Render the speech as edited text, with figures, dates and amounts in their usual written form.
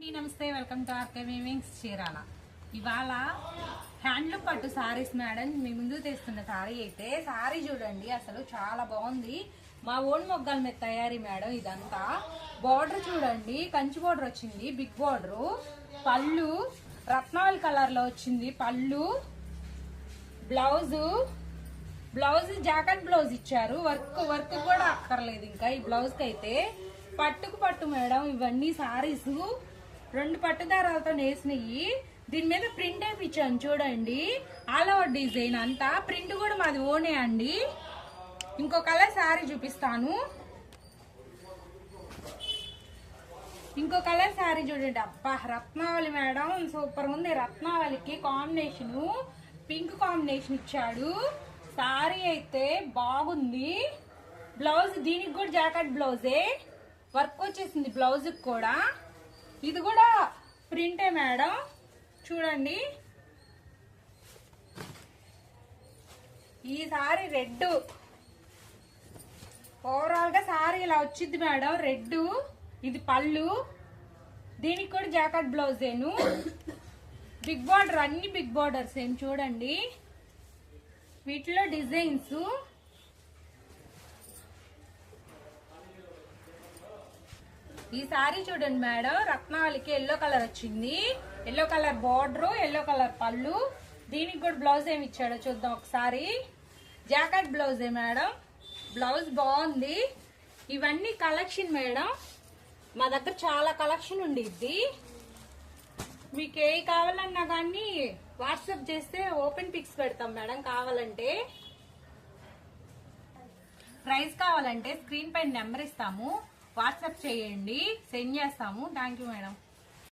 నమస్తే, welcome to RK వీవింగ్స్ Chirala. ఇవాళ handloom పట్టు సారీస్ మేడం మీ ముందు తెస్తున్న సారీ అయితే సారీ చూడండి, అసలు చాలా బాగుంది. మా ఓన్ మొగ్గల మీద తయారీ మేడం. ఇదంతా బార్డర్ చూడండి, కంచి బార్డర్ వచ్చింది, బిగ్ బార్డర్. పళ్ళు రత్నావళి కలర్ లో వచ్చింది. పళ్ళు బ్లౌజ్ జాకెట్ బ్లౌజ్ ఇచ్చారు. వర్క్ కూడా అక్కర్లేదు ఇంకా ఈ బ్లౌజ్ కి అయితే. పట్టుకు పట్టు మేడం, ఇవన్నీ సారీస్ 2 పట్టు దారాలతో నేసినవి. దీని మీద ప్రింట్ వేయించాను చూడండి, ఆల్ ఓవర్ డిజైన్ అంతా. ప్రింట్ కూడా మాది ఓనే అండి. ఇంకో కలర్ సారీ చూపిస్తాను. ఇంకో కలర్ సారీ చూడండి, అబ్బా రత్నావళి మేడం, సూపర్ ఉంది. రత్నావళికి కాంబినేషన్ పింక్ కాంబినేషన్ ఇచ్చాడు. సారీ అయితే బాగుంది. బ్లౌజ్ దీనికి కూడా జాకెట్ బ్లౌజే, వర్క్ వచ్చేసింది బ్లౌజ్ కూడా. ఇది కూడా ప్రింటే మేడం, చూడండి. ఈ సారీ రెడ్, ఓవరాల్ గా సారీ ఇలా వచ్చింది మేడం, రెడ్. ఇది పళ్ళు, దీనికి కూడా జాకెట్ బ్లౌజేను. బిగ్ బార్డర్, అన్ని బిగ్ బార్డర్స్ ఏం చూడండి. వీటిలో డిజైన్స్ ఈ సారీ చూడండి మేడం, రత్నావళికి ఎల్లో కలర్ వచ్చింది. Yellow colour border, yellow colour పళ్ళు. దీనికి కూడా బ్లౌజ్ ఏమి ఇచ్చాడో చూద్దాం ఒకసారి. జాకెట్ బ్లౌజే మేడం, బ్లౌజ్ బాగుంది. ఇవన్నీ కలెక్షన్ మేడం, మా దగ్గర చాలా కలెక్షన్ ఉండిద్ది. మీకు ఏ కావాలన్నా కానీ వాట్సాప్ చేస్తే ఓపెన్ పిక్స్ పెడతాం మేడం. కావాలంటే ప్రైస్ కావాలంటే స్క్రీన్ పైన నెంబర్ ఇస్తాము, వాట్సాప్ చేయండి, సెండ్ చేస్తాము. Thank you madam.